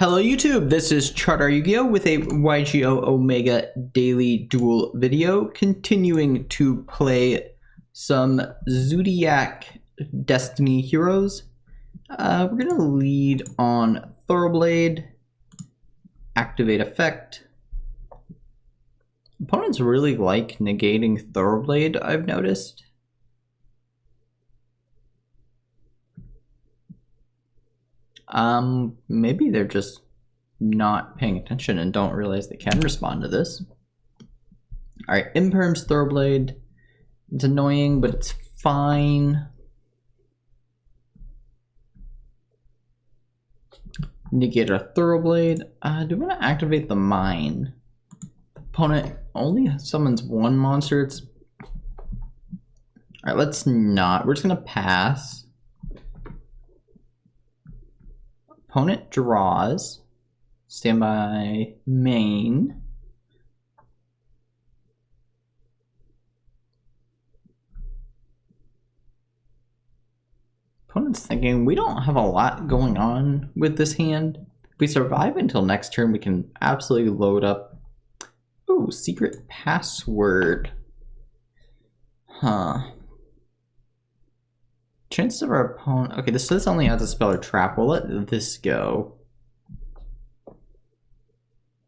Hello YouTube, this is ChardarYuGiOh with a YGO Omega daily duel video, continuing to play some Zoodiac Destiny heroes. We're going to lead on Thoroughblade, activate effect. Opponents really like negating Thoroughblade, I've noticed. Maybe they're just not paying attention and don't realize they can respond to this. Alright, Imperm's Thoroughblade. It's annoying, but it's fine. Negate our Thoroughblade. Do we want to activate the Mine? Opponent only summons one monster. Alright, let's not. We're just gonna pass. Opponent draws. Standby main. Opponent's thinking we don't have a lot going on with this hand. If we survive until next turn, we can absolutely load up. Ooh, secret password. Huh. Chances of our opponent... Okay, this says only has a spell or trap. We'll let this go.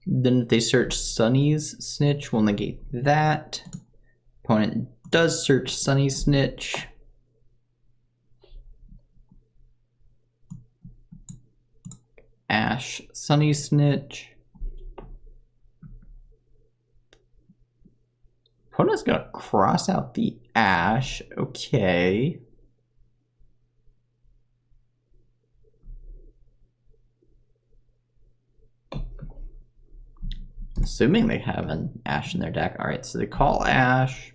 Then if they search Sunny's Snitch, we'll negate that. Opponent does search Sunny's Snitch. Ash, Sunny's Snitch. Opponent's gonna cross out the Ash. Okay. Assuming they have an Ash in their deck. Alright, so they call Ash.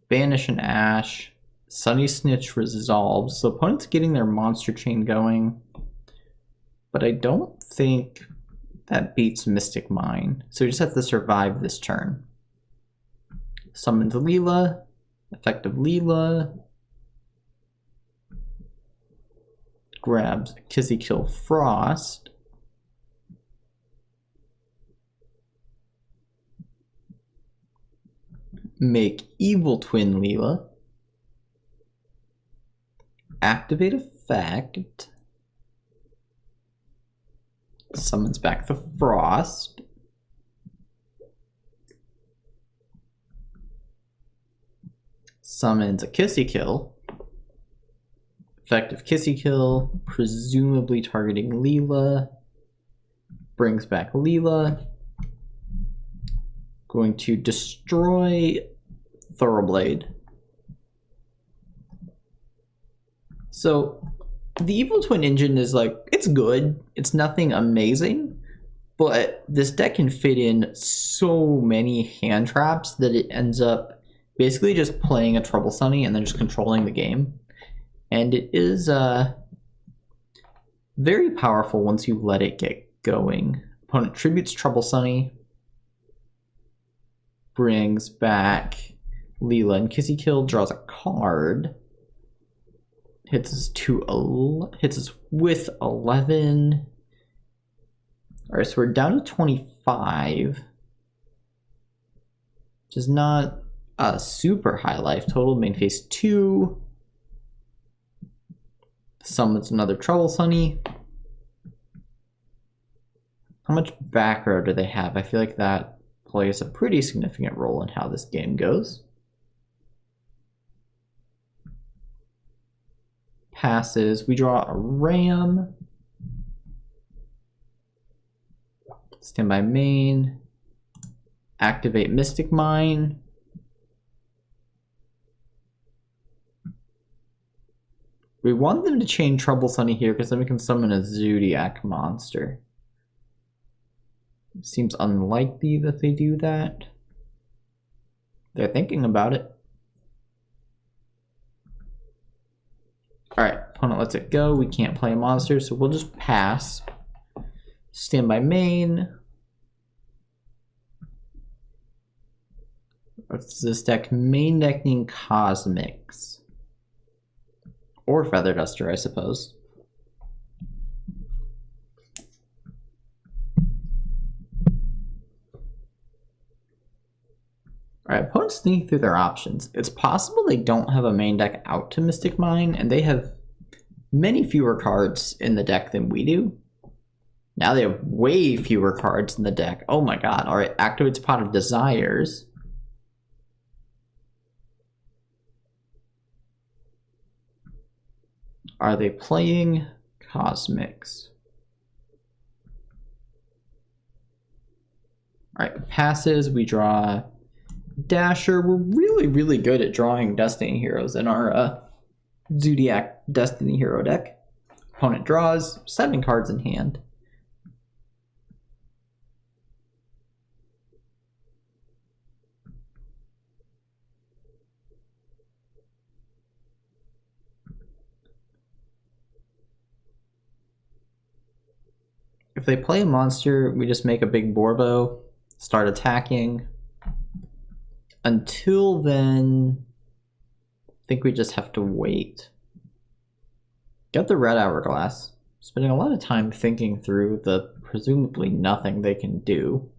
Banish an Ash. Sunny Snitch resolves. So opponent's getting their monster chain going. But I don't think that beats Mystic Mine. So we just have to survive this turn. Summons Leela. Effective Leela. Grabs Kizzy Kill Frost. Make Evil Twin Leela. Activate effect. Summons back the Frost. Summons a Kissy Kill. Effective Kissy Kill, presumably targeting Leela. Brings back Leela. Going to destroy Thoroughblade. So the Evil Twin engine is like, it's good. It's nothing amazing, but this deck can fit in so many hand traps that it ends up basically just playing a Trouble Sunny and then just controlling the game. And it is very powerful once you let it get going. Opponent tributes Trouble Sunny. Brings back Leela and Kissy Kill, draws a card. Hits us with 11. Alright, so we're down to 25. Which is not a super high life total. Main phase 2. Summons another Trouble Sunny. How much back row do they have? I feel like that plays a pretty significant role in how this game goes. Passes. We draw a Ram. Standby main. Activate Mystic Mine. We want them to chain Trouble Sunny here because then we can summon a Zoodiac monster. Seems unlikely that they do that. They're thinking about it. Alright, opponent lets it go. We can't play a monster, so we'll just pass. Standby main. What's this deck? Main decking Cosmics. Or Feather Duster, I suppose. Alright, opponents thinking through their options. It's possible they don't have a main deck out to Mystic Mine, and they have many fewer cards in the deck than we do. Now they have way fewer cards in the deck. Oh my god. Alright, activates Pot of Desires. Are they playing Cosmics? Alright, passes. We draw Dasher. We're really, really good at drawing Destiny Heroes in our Zoodiac Destiny Hero deck. Opponent draws 7 cards in hand. If they play a monster, we just make a big Borbo, start attacking. Until then, I think we just have to wait. Get the red hourglass. Spending a lot of time thinking through the presumably nothing they can do.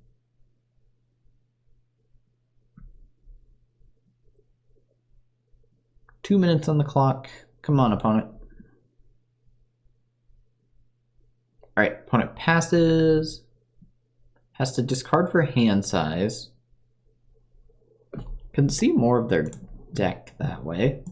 Two minutes on the clock. Come on, opponent. Alright, opponent passes. Has to discard for hand size. Can see more of their deck that way.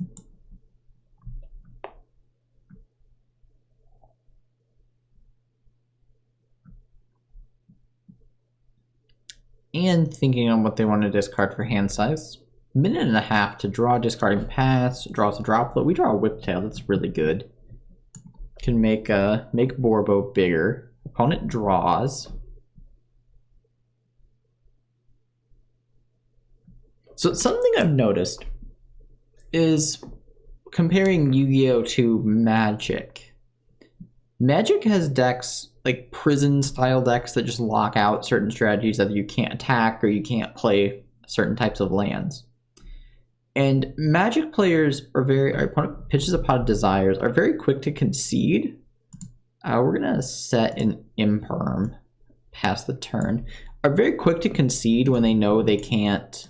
And thinking on what they want to discard for hand size. Minute and a half to draw, discarding pass, draws a droplet. We draw a Whiptail, that's really good. Can make Borbo bigger. Opponent draws. So something I've noticed is comparing Yu-Gi-Oh to Magic. Magic has decks like prison style decks that just lock out certain strategies that you can't attack or you can't play certain types of lands. And Magic players are our opponent pitches a Pot of Desires, are very quick to concede. We're gonna set an Imperm, pass the turn. Are very quick to concede when they know they can't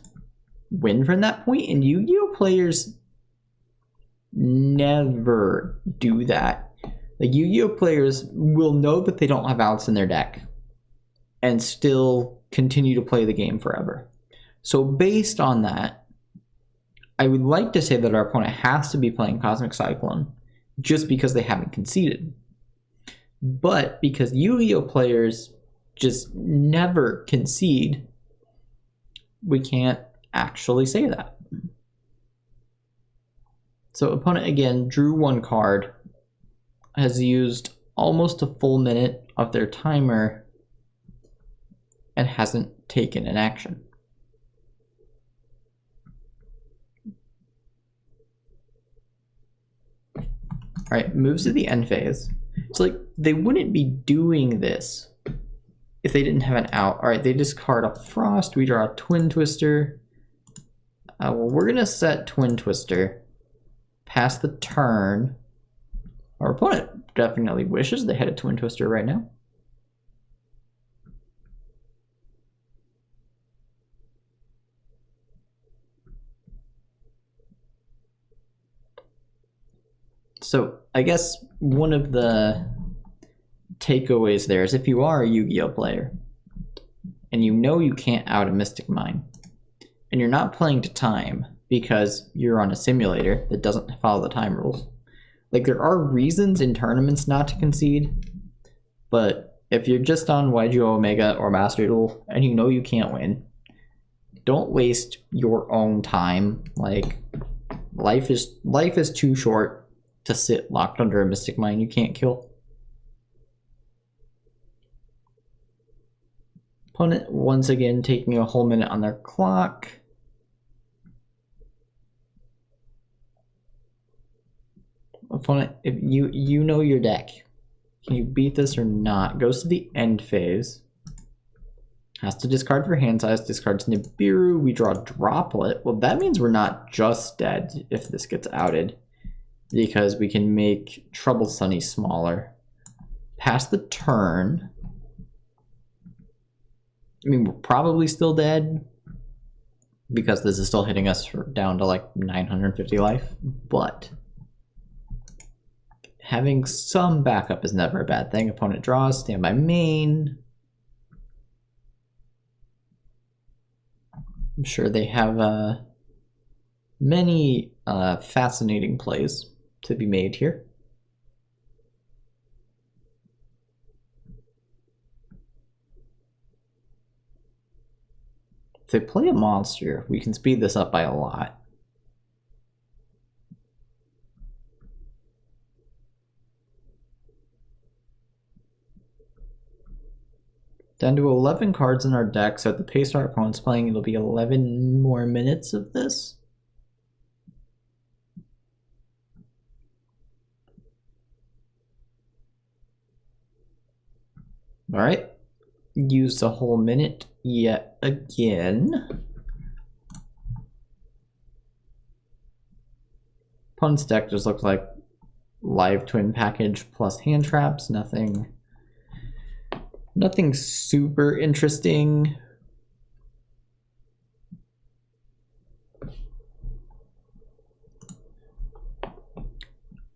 win from that point, and Yu-Gi-Oh players never do that. Like Yu-Gi-Oh players will know that they don't have outs in their deck and still continue to play the game forever. So based on that, I would like to say that our opponent has to be playing Cosmic Cyclone just because they haven't conceded. But because Yu-Gi-Oh players just never concede, we can't actually say that. So opponent again drew 1 card, has used almost a full minute of their timer, and hasn't taken an action. Alright, moves to the end phase. So like they wouldn't be doing this if they didn't have an out. Alright, they discard a Frost, we draw a Twin Twister. Well, we're gonna set Twin Twister, pass the turn. Our opponent definitely wishes they had a Twin Twister right now. So I guess one of the takeaways there is if you are a Yu-Gi-Oh player and you know you can't out a Mystic Mine and you're not playing to time because you're on a simulator that doesn't follow the time rules. Like there are reasons in tournaments not to concede, but if you're just on YGO Omega or Master Duel and you know you can't win, don't waste your own time. Like life is too short to sit locked under a Mystic Mine you can't kill. Opponent once again taking a whole minute on their clock. Opponent, if you know your deck, can you beat this or not? Goes to the end phase. Has to discard for hand size, discards Nibiru, we draw Droplet. Well, that means we're not just dead if this gets outed, because we can make Trouble Sunny smaller. Pass the turn. I mean, we're probably still dead, because this is still hitting us down to like 950 life, but having some backup is never a bad thing. Opponent draws, stand by main. I'm sure they have many fascinating plays to be made here. If they play a monster, we can speed this up by a lot. Down to 11 cards in our deck, so at the pace our opponent's playing, it'll be 11 more minutes of this. All right, used a whole minute yet again. Opponent's deck just looks like live twin package plus hand traps, nothing super interesting.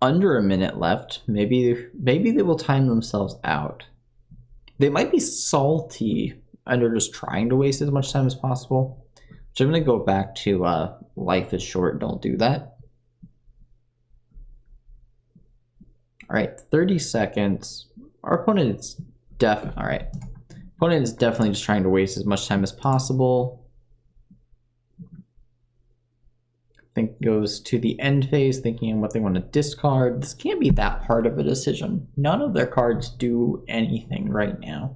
Under a minute left. Maybe they will time themselves out. They might be salty and are just trying to waste as much time as possible. So I'm going to go back to life is short, don't do that. All right, 30 seconds. Our opponent is opponent is definitely just trying to waste as much time as possible. I think goes to the end phase, thinking what they want to discard. This can't be that hard of a decision. None of their cards do anything right now.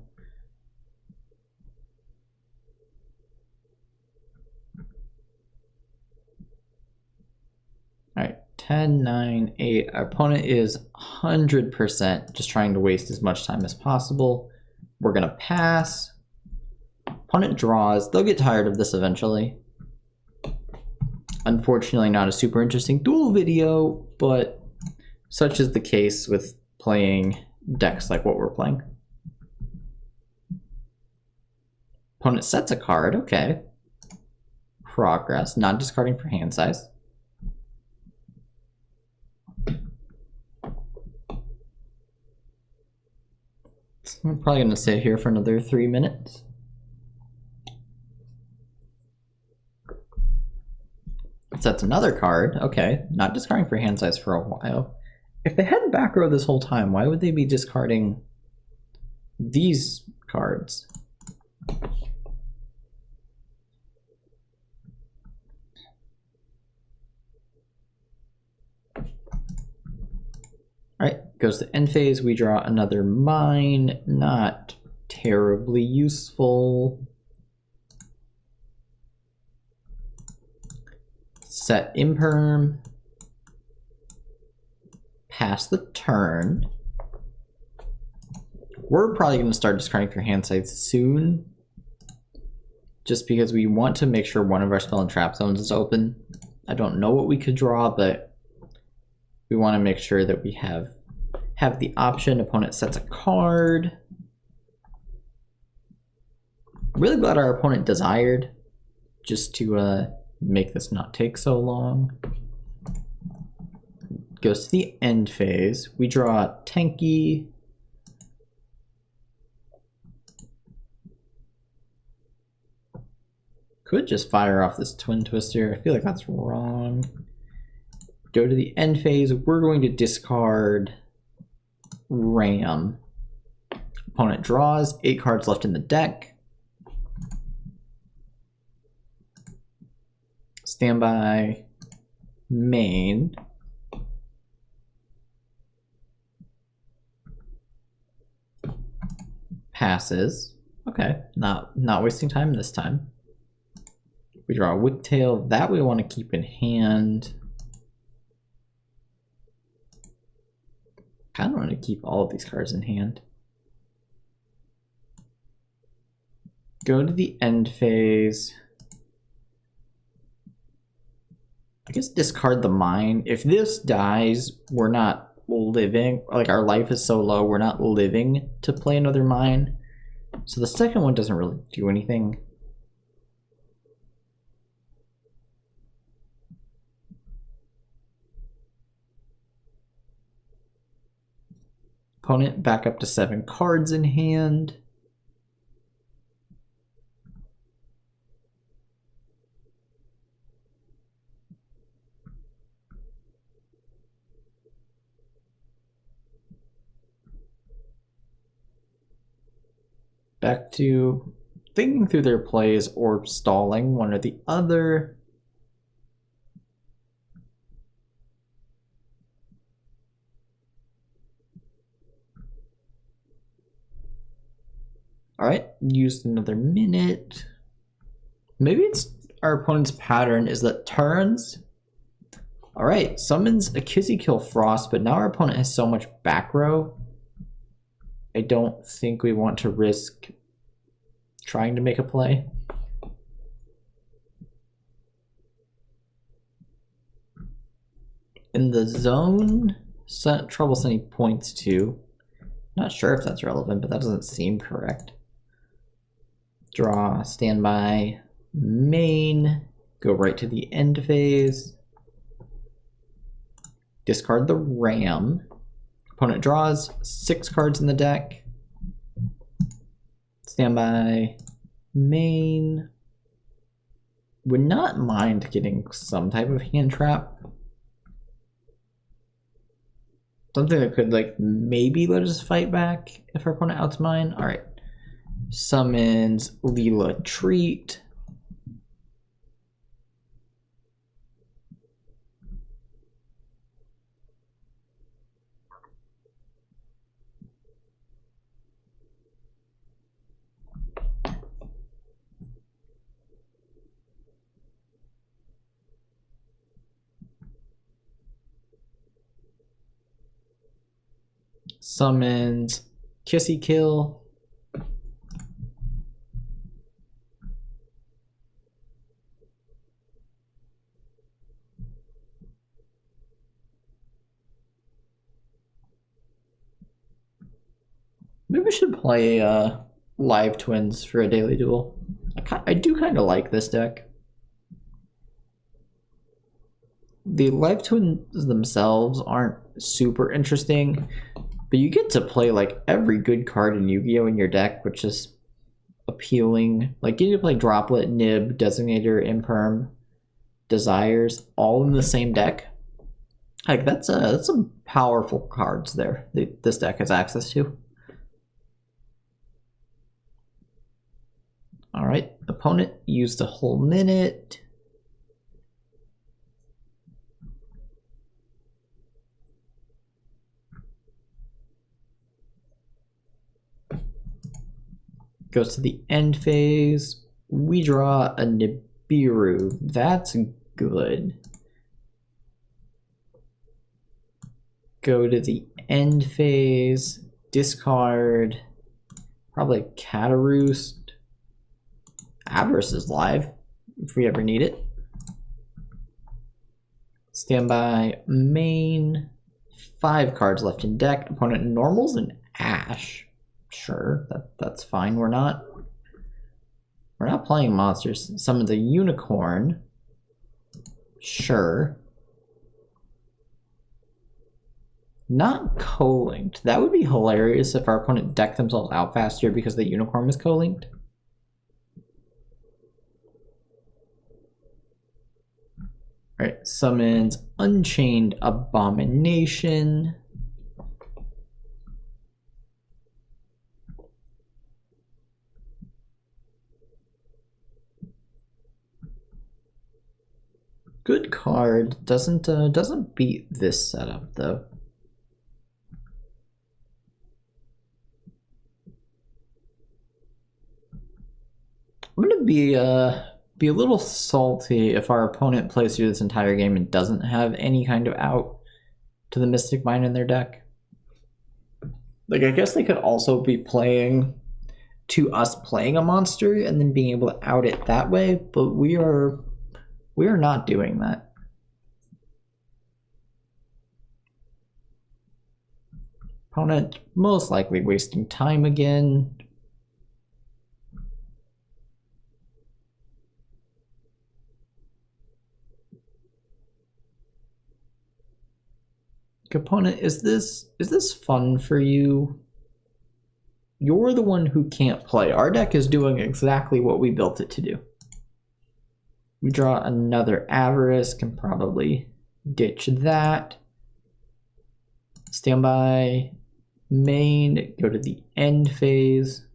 All right, 10, 9, 8. Our opponent is 100% just trying to waste as much time as possible. We're gonna pass. Opponent draws. They'll get tired of this eventually. Unfortunately, not a super interesting duel video, but such is the case with playing decks like what we're playing. Opponent sets a card, okay. Progress, not discarding for hand size. I'm probably gonna sit here for another 3 minutes. Sets another card. Okay, not discarding for hand size for a while. If they had back row this whole time, why would they be discarding these cards? Alright, goes to end phase. We draw another mine. Not terribly useful. Set imperm, pass the turn. We're probably going to start discarding for hand size soon, just because we want to make sure one of our spell and trap zones is open. I don't know what we could draw, but we want to make sure that we have the option. Opponent sets a card. Really glad our opponent desired, just to make this not take so long. Goes to the end phase. We draw Tanky. Could just fire off this Twin Twister. I feel like that's wrong. Go to the end phase. We're going to discard Ram. Opponent draws. 8 cards left in the deck. Standby, main. Passes. Okay, not wasting time this time. We draw a Whiptail. That we want to keep in hand. Kind of want to keep all of these cards in hand. Go to the end phase. I guess discard the mine. If this dies, we're not living. Like, our life is so low, we're not living to play another mine. So the second one doesn't really do anything. Opponent back up to 7 cards in hand. Back to thinking through their plays or stalling, one or the other. Alright, used another minute. Maybe it's our opponent's pattern is that turns. Alright, summons a Kizzy Kill Frost, but now our opponent has so much back row. I don't think we want to risk trying to make a play. In the zone, trouble sending points to. Not sure if that's relevant, but that doesn't seem correct. Draw, standby, main, go right to the end phase. Discard the ram. Opponent draws 6 cards in the deck. Standby, main. Would not mind getting some type of hand trap. Something that could like maybe let us fight back if our opponent outs mine. Alright. Summons Leela Treat. Summons Kissy Kill. Maybe we should play Live Twins for a daily duel. I do kind of like this deck. The Live Twins themselves aren't super interesting, but you get to play like every good card in Yu-Gi-Oh in your deck, which is appealing. Like you get to play Droplet, Nib, Designator, Imperm, Desires, all in the same deck. Like that's some powerful cards there this deck has access to. Alright, opponent used a whole minute. Goes to the end phase. We draw a Nibiru. That's good. Go to the end phase. Discard. Probably Cataroost. Avarice is live if we ever need it. Standby main. 5 cards left in deck. Opponent normals and Ash. Sure, that's fine. We're not playing monsters. Summons a unicorn. Sure. Not co-linked. That would be hilarious if our opponent decked themselves out faster because the unicorn was co-linked. Alright, summons Unchained Abomination. Good card. Doesn't beat this setup though. I'm gonna be a little salty if our opponent plays through this entire game and doesn't have any kind of out to the Mystic Mine in their deck. Like I guess they could also be playing to us playing a monster and then being able to out it that way, but we are not doing that. Opponent most likely wasting time again. Opponent, is this fun for you? You're the one who can't play. Our deck is doing exactly what we built it to do. We draw another Avarice, can probably ditch that. Standby, main, go to the end phase.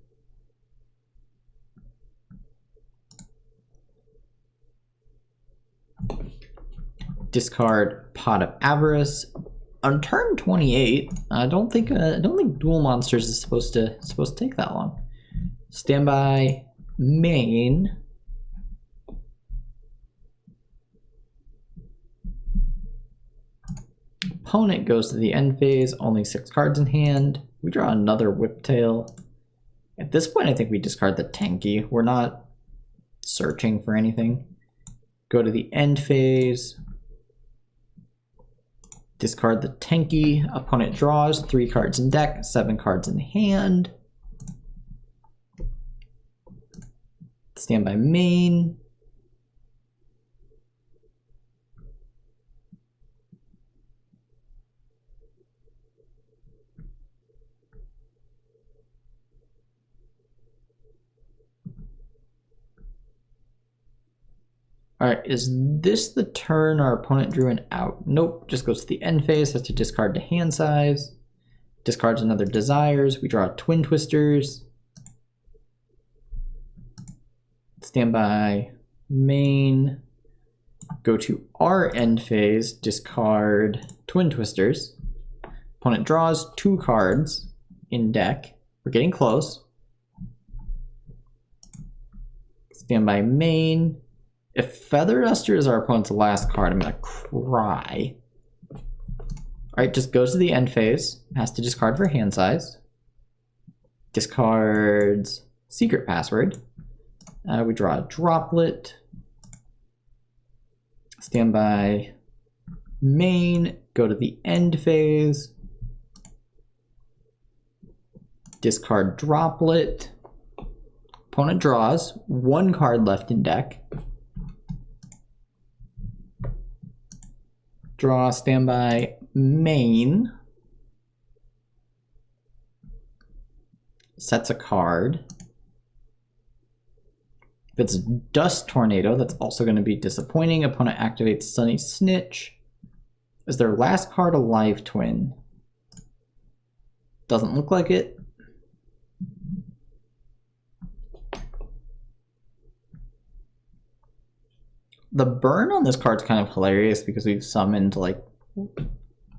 Discard Pot of Avarice. On turn 28, I don't think Duel Monsters is supposed to take that long. Standby, main. Opponent goes to the end phase, only 6 cards in hand. We draw another Whiptail. At this point, I think we discard the Tanky. We're not searching for anything. Go to the end phase. Discard the Tanky. Opponent draws 3 cards in deck, 7 cards in hand. Standby main. Alright, is this the turn our opponent drew an out? Nope, just goes to the end phase, has to discard to hand size. Discards another Desires, we draw Twin Twisters. Standby main. Go to our end phase, discard Twin Twisters. Opponent draws 2 cards in deck. We're getting close. Standby main. If Feather Duster is our opponent's last card, I'm gonna cry. Alright, just goes to the end phase. Has to discard for hand size. Discards Secret Password. We draw a Droplet. Standby main. Go to the end phase. Discard Droplet. Opponent draws 1 card left in deck. Draw standby main. Sets a card. If it's Dust Tornado, that's also going to be disappointing. Opponent activates Sunny Snitch. Is their last card a Live Twin? Doesn't look like it. The burn on this card's kind of hilarious because we've summoned like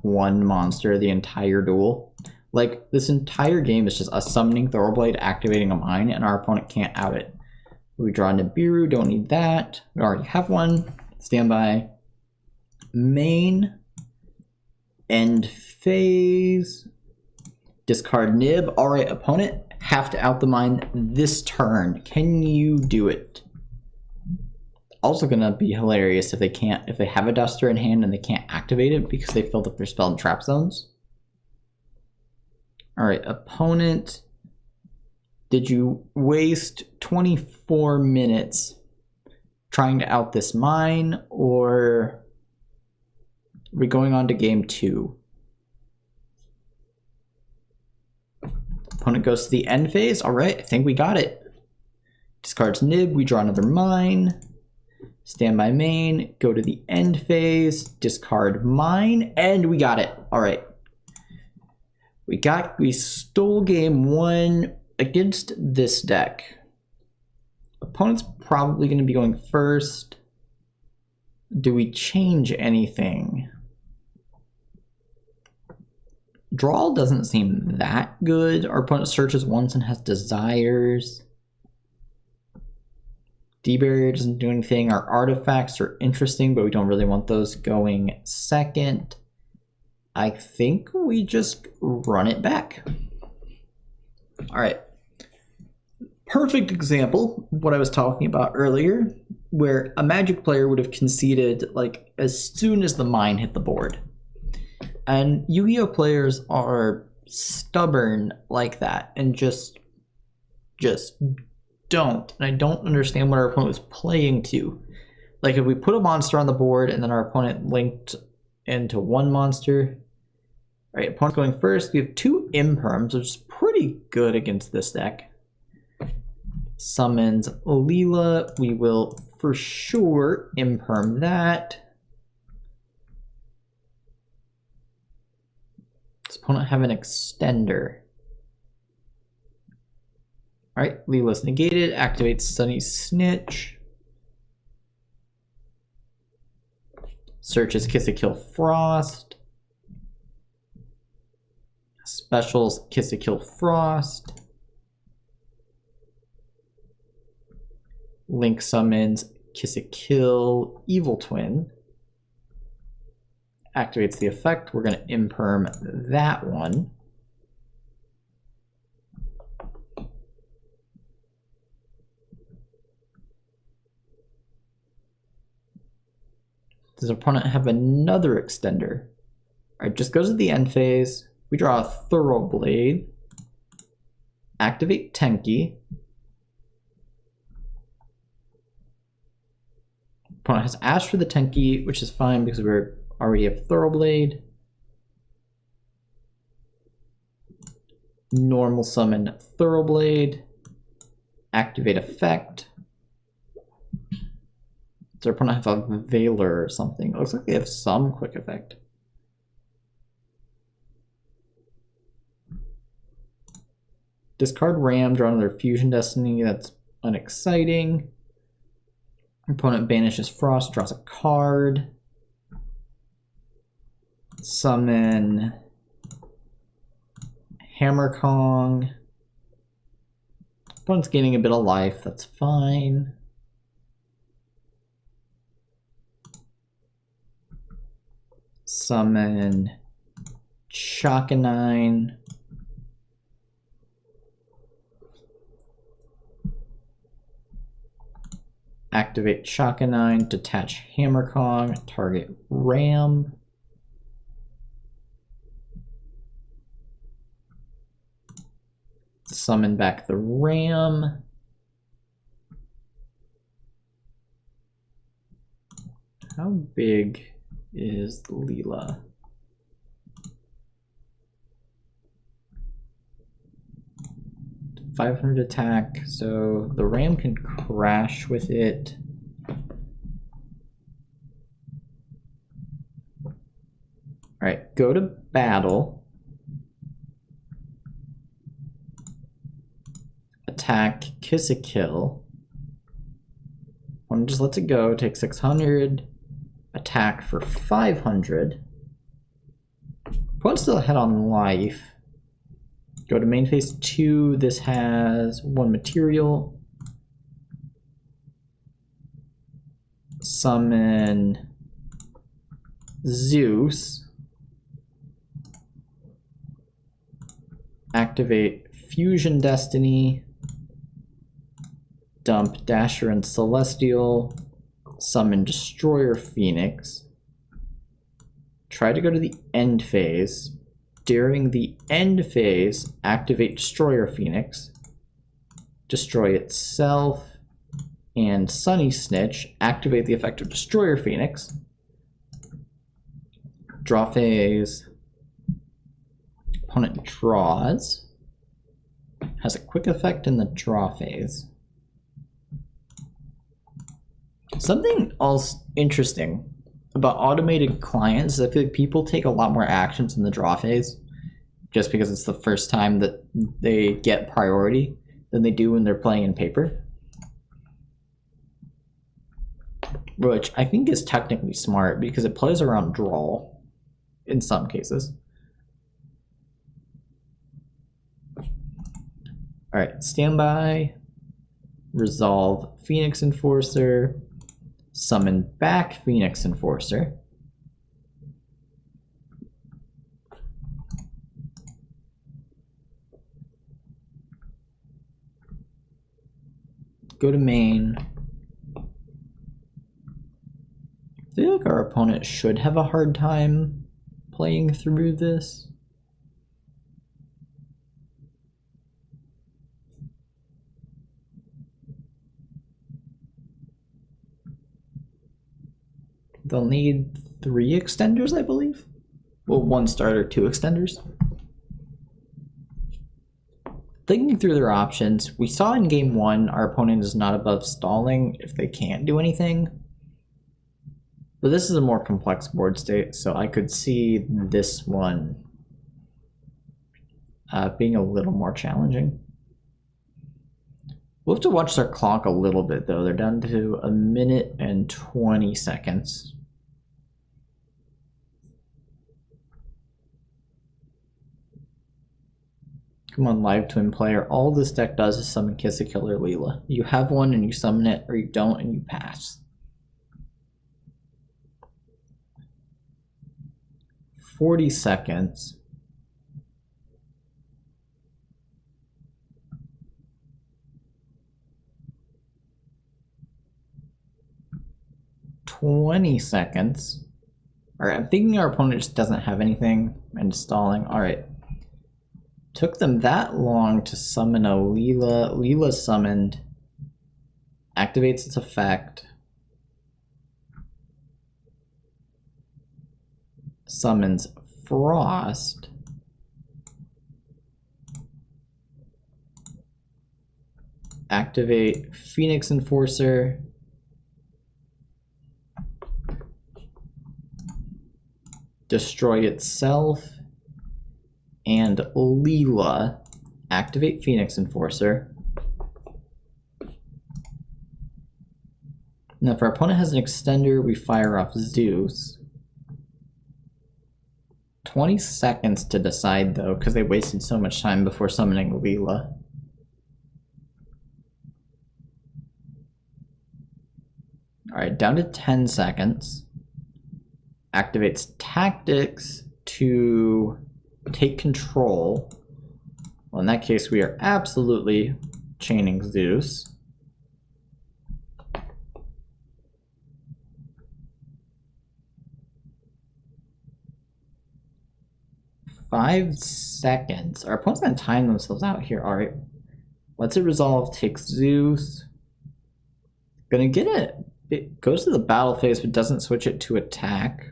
1 monster the entire duel. Like this entire game is just us summoning Thorblade, activating a mine, and our opponent can't out it. We draw Nibiru, don't need that. We already have one. Standby main. End phase. Discard Nib. Alright, opponent, have to out the mine this turn. Can you do it? Also gonna be hilarious if they have a Duster in hand and they can't activate it because they filled up their spell and trap zones. Alright, opponent, did you waste 24 minutes trying to out this mine, or are we going on to game 2? Opponent goes to the end phase. Alright, I think we got it. Discards Nib, we draw another mine. Standby main, go to the end phase, discard mine, and we got it. All right. We stole game 1 against this deck. Opponent's probably going to be going first. Do we change anything? Draw doesn't seem that good. Our opponent searches once and has Desires. D-Barrier doesn't do anything. Our artifacts are interesting, but we don't really want those going second. I think we just run it back. All right. Perfect example of what I was talking about earlier, where a Magic player would have conceded like as soon as the mine hit the board. And Yu-Gi-Oh players are stubborn like that and just don't. And I don't understand what our opponent was playing to. Like if we put a monster on the board and then our opponent linked into 1 monster, Alright, opponent going first. We have 2 imperms, which is pretty good against this deck. Summons Leela. We will for sure imperm that. Does opponent have an extender? Alright, Leela's negated. Activates Sunny Snitch. Searches Kiss a Kill Frost. Specials Kiss a Kill Frost. Link summons Kiss a Kill Evil Twin. Activates the effect. We're going to imperm that one. Does our opponent have another extender? Alright, just goes to the end phase. We draw a Thoroughblade. Activate Tenki. Opponent has Ash for the Tenki, which is fine because we already have Thoroughblade. Normal summon Thoroughblade. Activate effect. Does our opponent have a Veiler or something? It looks like they have some quick effect. Discard Ram, draw another Fusion Destiny. That's unexciting. Opponent banishes Frost, draws a card. Summon Hammer Kong. Opponent's gaining a bit of life, that's fine. Summon Chakanine. Activate Chakanine, detach Hammer Kong, target Ram. Summon back the Ram. How big is Leela? .500 attack, so the Ram can crash with it. Alright, go to battle. Attack, Kiss a Kill. One just lets it go, take 600. Attack for 500. Opponent's still ahead on life. Go to main phase 2. This has 1 material. Summon Zeus. Activate Fusion Destiny. Dump Dasher and Celestial. Summon Destroyer Phoenix. Try to go to the end phase. During the end phase, activate Destroyer Phoenix. Destroy itself. And Sunny Snitch. Activate the effect of Destroyer Phoenix. Draw phase. Opponent draws. Has a quick effect in the draw phase. Something else interesting about automated clients is I feel like people take a lot more actions in the draw phase just because it's the first time that they get priority than they do when they're playing in paper. Which I think is technically smart because it plays around draw in some cases. Alright, standby. Resolve Phoenix Enforcer. Summon back Phoenix Enforcer. Go to main. I feel like our opponent should have a hard time playing through this. They'll need 3 extenders, I believe. Well, 1 starter, 2 extenders. Thinking through their options, we saw in game 1 our opponent is not above stalling if they can't do anything. But this is a more complex board state, so I could see this one being a little more challenging. We'll have to watch their clock a little bit though. They're down to 1 minute and 20 seconds. Come on, live twin player. All this deck does is summon Kiss a Killer Leela. You have one and you summon it, or you don't and you pass. 40 seconds. $20 seconds. Alright, I'm thinking our opponent just doesn't have anything and stalling. Alright. Took them that long to summon a Leela. Leela summoned. Activates its effect. Summons Frost. Activate Phoenix Enforcer. Destroy itself. And Leela. Activate Phoenix Enforcer. Now if our opponent has an extender, we fire off Zeus. 20 seconds to decide though, because they wasted so much time before summoning Leela. Alright, down to 10 seconds. Activates Tactics to take control. Well, in that case, we are absolutely chaining Zeus. Five seconds. Our opponent's gonna time themselves out here. All right, lets it resolve, takes Zeus. Gonna get it. It goes to the battle phase, but doesn't switch it to attack.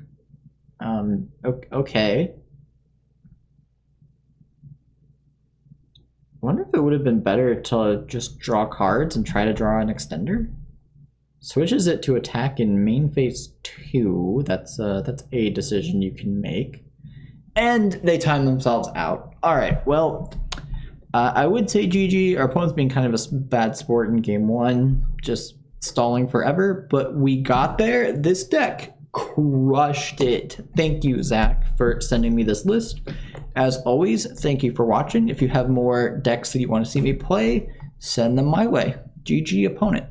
Okay. I wonder if it would have been better to just draw cards and try to draw an extender. Switches it to attack in main phase 2. That's a decision you can make. And they time themselves out. All right, well, I would say GG. Our opponent's being kind of a bad sport in game 1, just stalling forever, but we got there. This deck crushed it. Thank you, Zach, for sending me this list. As always, thank you for watching. If you have more decks that you want to see me play, send them my way. GG opponent.